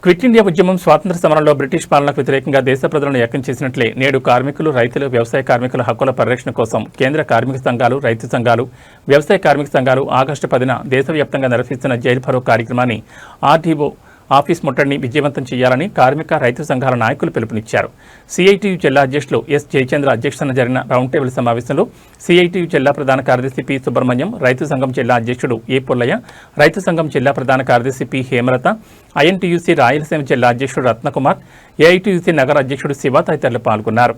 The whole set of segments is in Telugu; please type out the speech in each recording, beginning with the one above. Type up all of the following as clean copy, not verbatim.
క్విట్ ఇండియా ఉద్యమం స్వాతంత్ర సమరంలో బ్రిటిష్ పాలనకు వ్యతిరేకంగా దేశ ప్రజలను ఏకం చేసినట్లే నేడు కార్మికులు, రైతులు, వ్యవసాయ కార్మికుల హక్కుల పరిరక్షణ కోసం కేంద్ర కార్మిక సంఘాలు, రైతు సంఘాలు, వ్యవసాయ కార్మిక సంఘాలు ఆగస్టు 10న దేశవ్యాప్తంగా నిర్వహిస్తున్న జైలు భరో కార్యక్రమాన్ని ఆర్డీఓ ఆఫీస్ ముట్టడిని విజయవంతం చేయాలని కార్మిక, రైతు సంఘాల నాయకులు పిలుపునిచ్చారు. సిఐటియు జిల్లా అధ్యక్షులు ఎస్ జయచంద్ర అధ్యక్షతన జరిగిన రౌండ్ టేబుల్ సమావేశంలో సిఐటియు జిల్లా ప్రధాన కార్యదర్శి పి సుబ్రహ్మణ్యం, రైతు సంఘం జిల్లా అధ్యక్షుడు ఏ పుల్లయ్య, రైతు సంఘం జిల్లా ప్రధాన కార్యదర్శి పి హేమలత, ఐఎన్టీయూసీ రాయలసీమ జిల్లా అధ్యక్షుడు రత్నకుమార్, ఏఐటీయూసీ నగర అధ్యక్షుడు శివ తదితరులు పాల్గొన్నారు.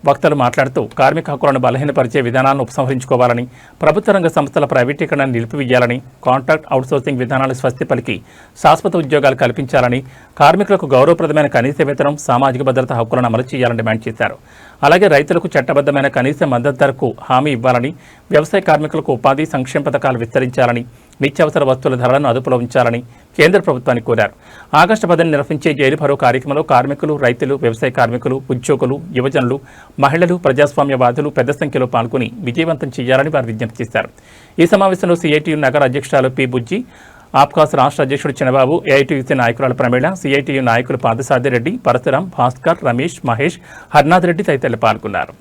వక్తలు మాట్లాడుతూ కార్మిక హక్కులను బలహీనపరిచే విధానాలను ఉపసంహరించుకోవాలని, ప్రభుత్వ రంగ సంస్థల ప్రైవేటీకరణను నిలిపివేయాలని, కాంట్రాక్ట్ అవుట్సోర్సింగ్ విధానాలు స్వస్తి పలికి శాశ్వత ఉద్యోగాలు కల్పించాలని, కార్మికులకు గౌరవప్రదమైన కనీస వేతనం, సామాజిక భద్రత హక్కులను అమలు చేయాలని డిమాండ్ చేశారు. అలాగే రైతులకు చట్టబద్ధమైన కనీస మద్దతు ధరకు హామీ ఇవ్వాలని, వ్యవసాయ కార్మికులకు ఉపాధి సంక్షేమ పథకాలు విస్తరించాలని, నిత్యావసర వస్తువుల ధరలను అదుపులో ఉంచాలని కేంద్ర ప్రభుత్వాన్ని కోరారు. ఆగస్టు 10న నిర్వహించే జైలు భరో కార్యక్రమంలో కార్మికులు, రైతులు, వ్యవసాయ కార్మికులు, ఉద్యోగులు, యువజనులు, మహిళలు, ప్రజాస్వామ్యవాదులు పెద్ద సంఖ్యలో పాల్గొని విజయవంతం చేయాలని వారు విజ్ఞప్తి చేశారు. ఈ సమావేశంలో సిఐటియు నగర అధ్యక్షురాలు పి బుజ్జి, ఆప్కాస్ రాష్ట్ర అధ్యక్షుడు చిన్నబాబు, ఏఐటీయూసీ నాయకురాలు ప్రమేళ, సిఐటియు నాయకులు పాదసాది రెడ్డి, పరశురాం, భాస్కర్, రమేష్, మహేష్, హర్నాథ్ రెడ్డి తదితరులు పాల్గొన్నారు.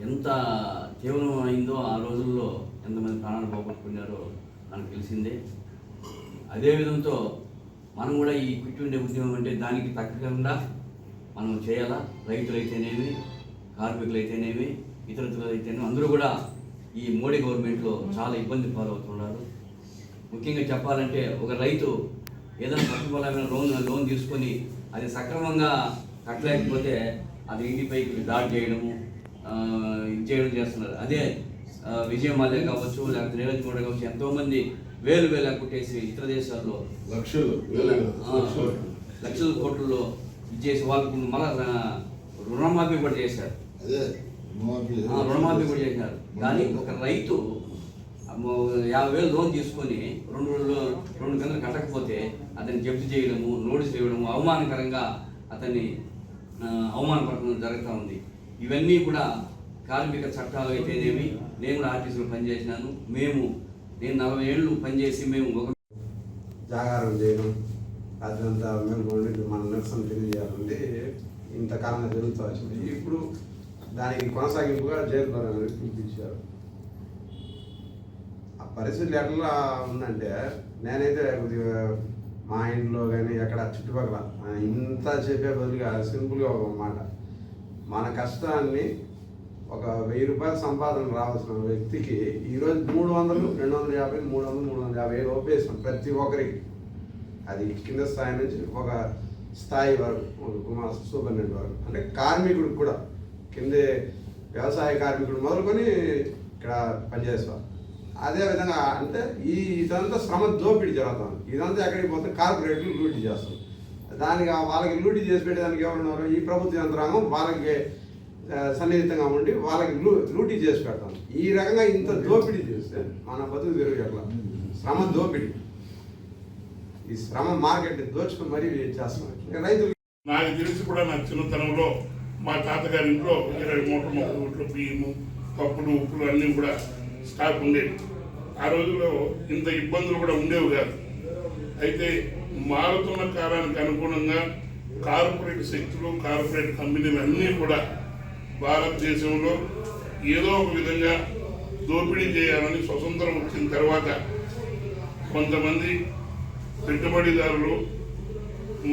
ఎంత కేవలం అయిందో ఆ రోజుల్లో ఎంతమంది ప్రాణాలు పోగొట్టుకున్నారో మనకు తెలిసిందే. అదే విధంతో మనం కూడా ఈ క్విట్ ఇండియా ఉద్యమం అంటే దానికి తగ్గకుండా మనం చేయాలా. రైతులైతేనేమి, కార్మికులైతేనేమి, ఇతరులైతేనేమి అందరూ కూడా ఈ మోడీ గవర్నమెంట్లో చాలా ఇబ్బంది పాలవుతున్నారు. ముఖ్యంగా చెప్పాలంటే ఒక రైతు ఏదైనా ప్రతిఫలమైన లోన్ తీసుకొని అది సక్రమంగా కట్టలేకపోతే అది ఇంటిపైకి దాడి చేయడము, ఇది చేయడం చేస్తున్నారు. అదే విజయ మాల్యా కావచ్చు, లేకపోతే నీరజ్ మోడీ కావచ్చు, ఎంతోమంది వేలు కొట్టేసి ఇతర దేశాల్లో లక్షల కోట్లలో ఇచ్చేసి వాళ్ళకు మళ్ళీ రుణమాఫీ కూడా చేశారు. రుణమాఫీ కూడా చేశారు. కానీ ఒక రైతు 50,000 లోన్ తీసుకొని 2 గంటలు కట్టకపోతే అతన్ని జప్తు చేయడము, నోటీస్ ఇవ్వడము, అవమానకరంగా అతన్ని అవమానపడడం జరుగుతూ ఉంది. ఇవన్నీ కూడా కార్మిక చట్టాలు అయితేనేమి, నేను కూడా ఆర్టీసీలో పనిచేసినాను. నేను 40 ఏళ్ళు పనిచేసి మేము ఒక జాగారం చేయడం, అదంతా మేల్కొని మన నిరసన తెలియజేయాలంటే ఇంతకాలంగా జరుగుతూ వచ్చింది. ఇప్పుడు దానికి కొనసాగింపుగా జైలు భరో అనేది పిలిపించారు. ఆ పరిస్థితులు ఎట్లా ఉందంటే, నేనైతే కొద్దిగా మా ఇంట్లో కానీ ఎక్కడ చుట్టుపక్కల ఇంత చెప్పే బదులుగా సింపుల్గా ఒక మాట, మన కష్టాన్ని ఒక 1000 రూపాయల సంపాదన రావాల్సిన వ్యక్తికి ఈరోజు 300, 250, 300, 350 రూపాయలు ప్రతి ఒక్కరికి. అది కింద స్థాయి నుంచి ఒక స్థాయి వరకు, ఒక సూపరింటెండెంట్ వరకు, అంటే కార్మికుడికి కూడా కిందే వ్యవసాయ కార్మికుడు మొదలుకొని ఇక్కడ పనిచేస్తారు. అదేవిధంగా అంటే ఇదంతా శ్రమ దోపిడీ జరుగుతుంది. ఇదంతా ఎక్కడికి పోతే కార్పొరేట్లు లూటీ చేస్తారు. దానికి వాళ్ళకి లూటీ చేసి పెట్టేదానికి ఎవరున్నారు? ఈ ప్రభుత్వ యంత్రాంగం వాళ్ళకి సన్నిహితంగా ఉండి వాళ్ళకి లూటీ చేసి పెడతాం. ఈ రకంగా ఇంత దోపిడీ చేస్తే మన బతుకు తిరుగు ఎట్లా? శ్రమ దోపిడీ, ఈ శ్రమ మార్కెట్ దోచుకుని మరీ చేస్తున్నాం రైతులు. నాకు తెలిసి కూడా నా చిన్నతనంలో మా తాతగారి ఇంట్లో 20 మూటలు 30 మూటలు బియ్యము, పప్పులు, ఉప్పులు అన్నీ కూడా స్టాక్ ఉండేవి. ఆ రోజుల్లో ఇంత ఇబ్బందులు కూడా ఉండేవి కాదు. అయితే మారుతున్న కాలానికి అనుగుణంగా కార్పొరేట్ శక్తులు, కార్పొరేట్ కంపెనీలు అన్నీ కూడా భారతదేశంలో ఏదో ఒక విధంగా దోపిడీ చేయాలని స్వతంత్రం వచ్చిన తర్వాత కొంతమంది పెట్టుబడిదారులు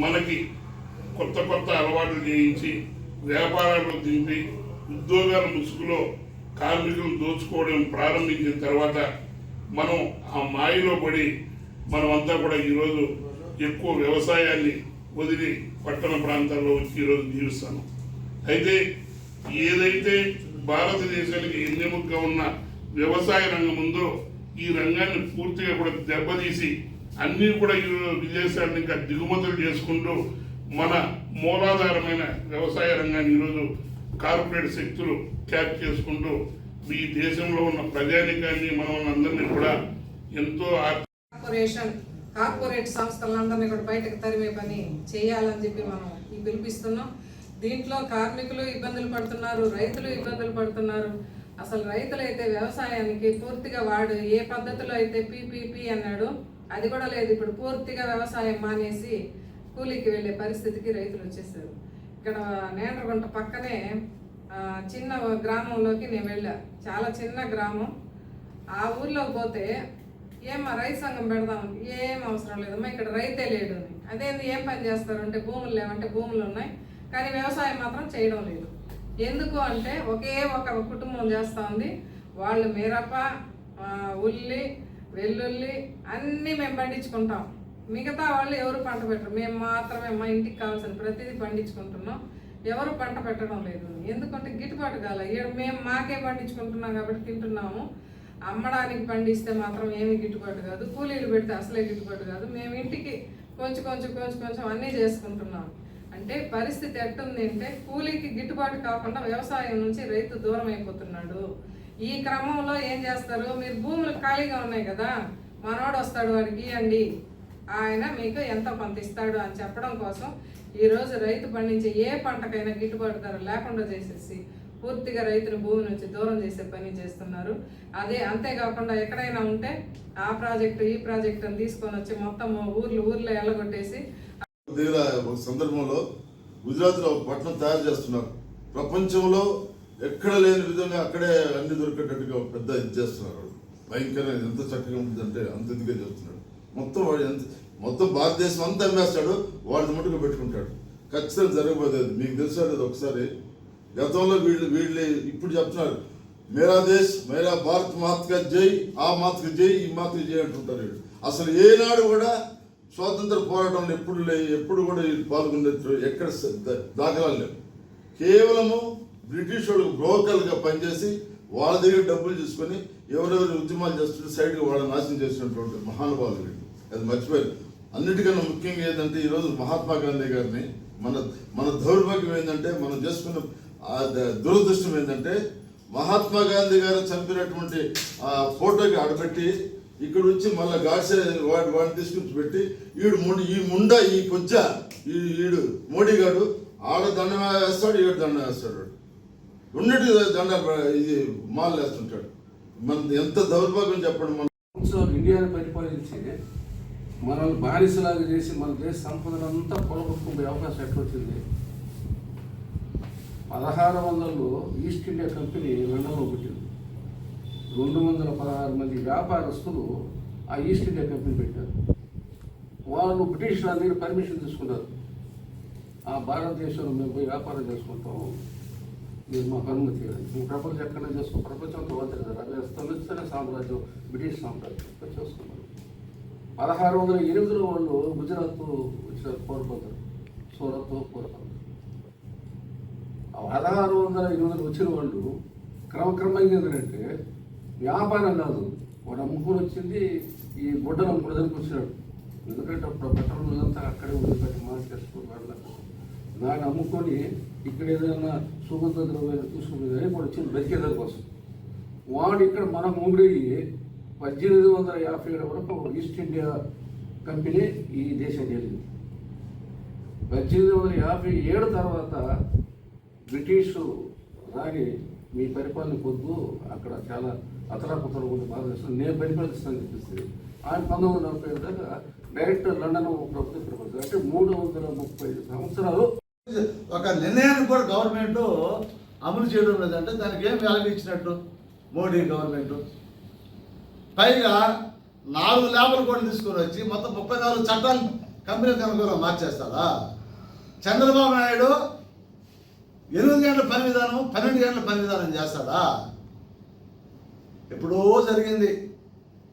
మనకి కొత్త అలవాట్లు చేయించి వ్యాపారాలు దింపి ఉద్యోగాల ముసుగులో కార్మికులను దోచుకోవడం ప్రారంభించిన తర్వాత మనం ఆ మాయలో పడి మనమంతా కూడా ఈరోజు ఎక్కువ వ్యవసాయాన్ని వదిలి పట్టణ ప్రాంతాల్లో వచ్చి ఈరోజు జీవిస్తాను. అయితే ఏదైతే భారతదేశానికి ఎన్నెముకగా ఉన్న వ్యవసాయ రంగం ఉందో ఈ రంగాన్ని పూర్తిగా కూడా దెబ్బతీసి అన్నీ కూడా విదేశాలను ఇంకా దిగుమతులు చేసుకుంటూ మన మూలాధారమైన వ్యవసాయ రంగాన్ని ఈరోజు కార్పొరేట్ శక్తులు క్యాప్ చేసుకుంటూ ఈ దేశంలో ఉన్న ప్రజానికాన్ని మనల్ని కూడా ఎంతో కార్పొరేట్ సంస్థలందరినీ కూడా బయటకు తరిమే పని చేయాలని చెప్పి మనం పిలిపిస్తున్నాం. దీంట్లో కార్మికులు ఇబ్బందులు పడుతున్నారు, రైతులు ఇబ్బందులు పడుతున్నారు. అసలు రైతులైతే వ్యవసాయానికి పూర్తిగా వాడు ఏ పద్ధతిలో అయితే PPP అన్నాడు అది కూడా లేదు. ఇప్పుడు పూర్తిగా వ్యవసాయం మానేసి కూలీకి వెళ్ళే పరిస్థితికి రైతులు వచ్చేసారు. ఇక్కడ నేండ్రగుంట పక్కనే చిన్న గ్రామంలోకి నేను వెళ్ళా, చాలా చిన్న గ్రామం. ఆ ఊర్లోకి పోతే ఏమ్మా రైతు సంఘం పెడదాం, ఏం అవసరం లేదమ్మా, ఇక్కడ రైతే లేడు అని. అదేంది ఏం పని చేస్తారు అంటే భూములు లేవంటే భూములు ఉన్నాయి కానీ వ్యవసాయం మాత్రం చేయడం లేదు. ఎందుకు అంటే ఒకే ఒక కుటుంబం చేస్తూ ఉంది. వాళ్ళు మిరప, ఉల్లి, వెల్లుల్లి అన్నీ మేము పండించుకుంటాం. మిగతా వాళ్ళు ఎవరు పంట పెట్టరు, మేము మాత్రమే మా ఇంటికి కావాల్సిన ప్రతిదీ పండించుకుంటున్నాం. ఎవరు పంట పెట్టడం లేదు. ఎందుకంటే గిట్టుబాటు కాల. ఇక్కడ మేము మాకే పండించుకుంటున్నాం కాబట్టి తింటున్నాము. అమ్మడానికి పండిస్తే మాత్రం ఏమీ గిట్టుబాటు కాదు, కూలీలు పెడితే అసలే గిట్టుబాటు కాదు. మేము ఇంటికి కొంచెం కొంచెం కొంచెం కొంచెం అన్నీ చేసుకుంటున్నాం. అంటే పరిస్థితి ఎట్టుంది అంటే కూలీకి గిట్టుబాటు కాకుండా వ్యవసాయం నుంచి రైతు దూరం అయిపోతున్నాడు. ఈ క్రమంలో ఏం చేస్తారు, మీరు భూములు ఖాళీగా ఉన్నాయి కదా, మనోడు వస్తాడు వాడికి ఇవ్వండి, ఆయన మీకు ఎంత కొంత ఇస్తాడు అని చెప్పడం కోసం ఈరోజు రైతు పండించే ఏ పంటకైనా గిట్టుబాటు ధర లేకుండా చేసేసి పూర్తిగా రైతుని భూమి నుంచి దూరం చేసే పని చేస్తున్నారు. అంతేకాకుండా ఎక్కడైనా ఉంటే ఆ ప్రాజెక్టు ఈ ప్రాజెక్టు అని తీసుకొని వచ్చి మొత్తం ఊర్లో ఎల్లగొట్టేసి ఒక సందర్భంలో గుజరాత్లో ఒక పట్టణం తయారు చేస్తున్నారు. ప్రపంచంలో ఎక్కడ లేని విధంగా అక్కడే అన్ని దొరికేటట్టుగా పెద్ద ఇది చేస్తున్నారు. భయంకరంగా ఎంత చక్కగా ఉంటుందంటే అంత ఇదిగా చేస్తున్నాడు. మొత్తం వాడు మొత్తం భారతదేశం అంతా అమ్మేస్తాడు, వాడిని మటుకు పెట్టుకుంటాడు. ఖచ్చితంగా జరగబోయేది. మీకు తెలుసా లేదు, ఒకసారి గతంలో వీళ్ళు ఇప్పుడు చెప్తున్నారు మేరా దేశ్ మేరా భారత్ మాతృక జై, ఆ మాతృక జై, ఈ మాతృక జై అంటుంటారు. వీళ్ళు అసలు ఏనాడు కూడా స్వాతంత్ర పోరాటంలో ఎప్పుడు కూడా పాల్గొనేట్టు ఎక్కడ దాఖలాలు లేవు. కేవలము బ్రిటిష్ వాళ్ళకు బ్రోకర్లుగా పనిచేసి వాళ్ళ దగ్గర డబ్బులు తీసుకొని ఎవరెవరు ఉద్యమాలు చేస్తుంటే సైడ్గా వాళ్ళని నాశనం చేసినటువంటి మహానుభావులు వీళ్ళు. అది మర్చిపోయారు. అన్నిటికన్నా ముఖ్యంగా ఏంటంటే ఈరోజు మహాత్మా గాంధీ గారిని మన దౌర్భాగ్యం ఏంటంటే మనం చేసుకున్న దురదృష్టం ఏంటంటే మహాత్మా గాంధీ గారు చంపినటువంటి ఫోటోకి ఆడబెట్టి ఇక్కడ వచ్చి మళ్ళీ గాడ్సే వాడిని తీసుకొచ్చి పెట్టి ఈ కొజ్జ ఈడు మోడీ గారు ఆడ దండం వేస్తాడు, ఈడు దండం వేస్తాడు, ఉన్నట్టు దండ ఇది మాల్ వేస్తుంటాడు. మన ఎంత దౌర్భాగ్యం చెప్పండి. మన ఇండియాని పరిపాలించి మనల్ని బానిసలాగా చేసి మన దేశ సంపదనంతా పొలగొట్టుకునే అవకాశం ఎట్లొచ్చింది? 1600లో ఈస్ట్ ఇండియా కంపెనీ లండన్లో పుట్టింది. 216 మంది వ్యాపారస్తులు ఆ ఈస్ట్ ఇండియా కంపెనీ పెట్టారు. వాళ్ళు బ్రిటిష్ వాళ్ళ దగ్గర పర్మిషన్ తీసుకున్నారు. ఆ భారతదేశంలో మేము పోయి వ్యాపారం చేసుకుంటాం, మీరు మాకు అనుమతి ఇవ్వండి. ప్రపంచం ఎక్కడైనా చేసుకో, ప్రపంచంతో వదిలేదు. తొలిస్తేనే సామ్రాజ్యం బ్రిటిష్ సామ్రాజ్యం చేసుకున్నారు. 1608లో వాళ్ళు గుజరాత్ వచ్చారు, పోర్బందర్, సూరత్, పోర్బందర్. 1608 వచ్చిన వాళ్ళు క్రమక్రమంగా ఏంటంటే వ్యాపారం కాదు, వాడు అమ్ముకొని వచ్చింది ఈ గుడ్డలు అమ్ముకోవడానికి వచ్చినాడు. ఎందుకంటే అప్పుడు బట్టలంతా అక్కడే వదిలిపెట్టి మార్కెట్ దాన్ని అమ్ముకొని ఇక్కడ ఏదైనా సుగంధ ద్రవ్యాలు తీసుకునేదని వాడు వచ్చింది బతికేదాని కోసం. వాడు ఇక్కడ మన ముందు 1857 వరకు ఈస్ట్ ఇండియా కంపెనీ ఈ దేశం జరిగింది. 1857 తర్వాత బ్రిటిషు రాని మీ పరిపాలన కొద్దు, అక్కడ చాలా అతలాకుతలు ఉంది భారతదేశం, నేను పరిపాలిస్తాను అనిపిస్తుంది. ఆయన 1945 దాకా డైరెక్ట్ లండన్ ప్రభుత్వం ఇక్కడ పడుతుంది. అంటే 335 సంవత్సరాలు ఒక నిర్ణయాన్ని కూడా గవర్నమెంట్ అమలు చేయడం లేదంటే దానికి ఏం వాల్యూ ఇచ్చినట్టు మోడీ గవర్నమెంట్. పైగా 4 లేబర్ కోడ్లు తీసుకొని వచ్చి మొత్తం 34 చట్టాలు కంపెనీలకు అనుకూలంగా మార్చేస్తారా? చంద్రబాబు నాయుడు 8 గంటల పని విధానం 12 గంటల పని విధానం చేస్తాడా? ఎప్పుడో జరిగింది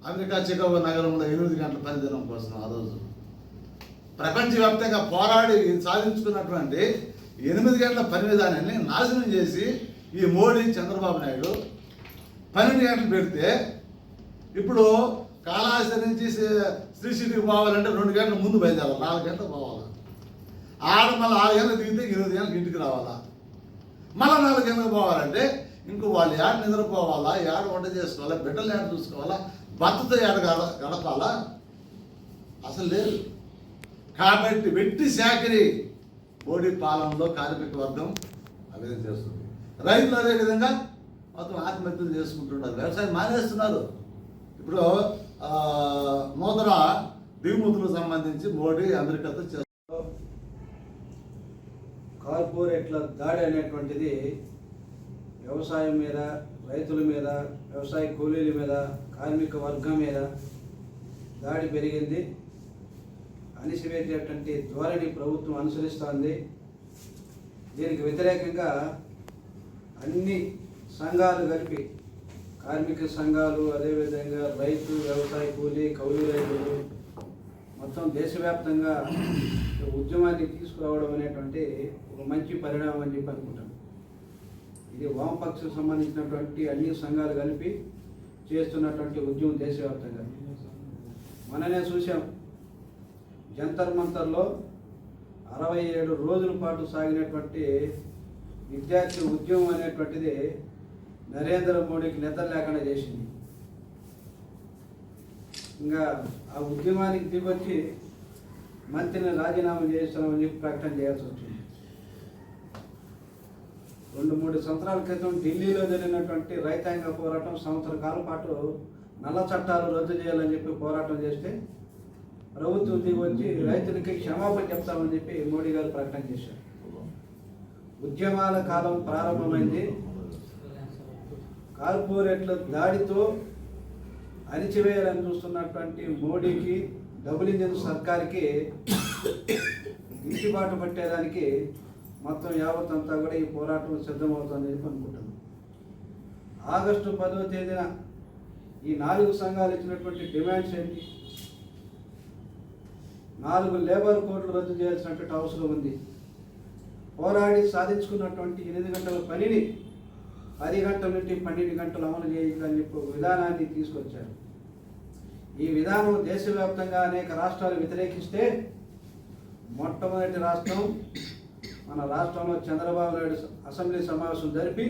అమెరికా చికాగో నగరంలో 8 గంటల పని దినం కోసం. ఆ రోజు ప్రపంచవ్యాప్తంగా పోరాడి సాధించుకున్నటువంటి 8 గంటల పని విధానాన్ని నాశనం చేసి ఈ మోడీ చంద్రబాబు నాయుడు 12 గంటలు పెడితే ఇప్పుడు కాళహస్తి నుంచి శ్రీ సిటీకి పోవాలంటే 2 గంటల ముందు బయలుదేరాలి, 4 గంటలు పోవాలి. మళ్ళీ 6 గంటలు దిగితే 8 గంటలకు ఇంటికి రావాలా. మళ్ళీ 4 గంటలకు పోవాలంటే ఇంకో వాళ్ళు ఏడ నిద్రపోవాలా, ఏడ వంట చేసుకోవాలా, బిడ్డలు ఏడ చూసుకోవాలా, భర్తతో ఏడ గడపాలా, అసలు లేదు. కాబట్టి వెట్టి శాఖరి మోడీ పాలనలో కార్మిక వర్గం అభివృద్ధి చేస్తుంది. రైతులు అదేవిధంగా మొత్తం ఆత్మహత్యలు చేసుకుంటున్నారు, వ్యవసాయం మానేస్తున్నారు. ఇప్పుడు నూతన దిగుమతులకు సంబంధించి మోడీ అమెరికాతో చేస్తారు. కార్పొరేట్ల దాడి అనేటువంటిది వ్యవసాయం మీద, రైతుల మీద, వ్యవసాయ కూలీల మీద, కార్మిక వర్గం మీద దాడి పెరిగింది. అణిసివేసేటువంటి ధోరణి ప్రభుత్వం అనుసరిస్తోంది. దీనికి వ్యతిరేకంగా అన్ని సంఘాలు కలిపి, కార్మిక సంఘాలు, అదేవిధంగా రైతు, వ్యవసాయ కూలీ, కౌలు రైతులు మొత్తం దేశవ్యాప్తంగా ఉద్యమాన్ని తీసుకురావడం అనేటువంటి ఒక మంచి పరిణామం అని చెప్పి అనుకుంటాను. ఇది వామపక్షకు సంబంధించినటువంటి అన్ని సంఘాలు కలిపి చేస్తున్నటువంటి ఉద్యమం దేశవ్యాప్తంగా. మననే చూసాం, జంతర్ మంతర్లో 67 రోజుల పాటు సాగినటువంటి విద్యార్థి ఉద్యమం అనేటువంటిది నరేంద్ర మోడీకి నిద్ర లేకుండా చేసింది. ఇంకా ఆ ఉద్యమానికి దిగొచ్చి మంత్రిని రాజీనామా చేస్తున్నామని చెప్పి ప్రకటన చేయాల్సి వచ్చింది. 2-3 సంవత్సరాల క్రితం ఢిల్లీలో జరిగినటువంటి రైతాంగ పోరాటం, సంవత్సర కాలం పాటు నల్ల చట్టాలు రద్దు చేయాలని చెప్పి పోరాటం చేస్తే ప్రభుత్వం దిగొచ్చి రైతులకి క్షమాపణ చెప్తామని చెప్పి మోడీ గారు ప్రకటన చేశారు. ఉద్యమాల కాలం ప్రారంభమైంది. కార్పొరేట్ల దాడితో అణిచివేయాలని చూస్తున్నటువంటి మోడీకి, డబుల్ ఇంజిన్ సర్కార్కి ఇంటిబాటు పట్టేదానికి మొత్తం యావత్ అంతా కూడా ఈ పోరాటం సిద్ధమవుతుందని చెప్పి అనుకుంటున్నాం. ఆగస్టు 10వ తేదీన ఈ 4 సంఘాలు ఇచ్చినటువంటి డిమాండ్స్ ఏంటి? 4 లేబర్ కోడ్లు రద్దు చేయాల్సినటువంటి అవసరం ఉంది. పోరాడి సాధించుకున్నటువంటి 8 గంటల పనిని 10 గంటల నుండి 12 గంటలు అమలు చేయాలని చెప్పి ఒక విధానాన్ని తీసుకొచ్చారు. ఈ విధానం దేశవ్యాప్తంగా అనేక రాష్ట్రాలు వ్యతిరేకిస్తే మొట్టమొదటి రాష్ట్రం మన రాష్ట్రంలో చంద్రబాబు నాయుడు అసెంబ్లీ సమావేశం జరిపి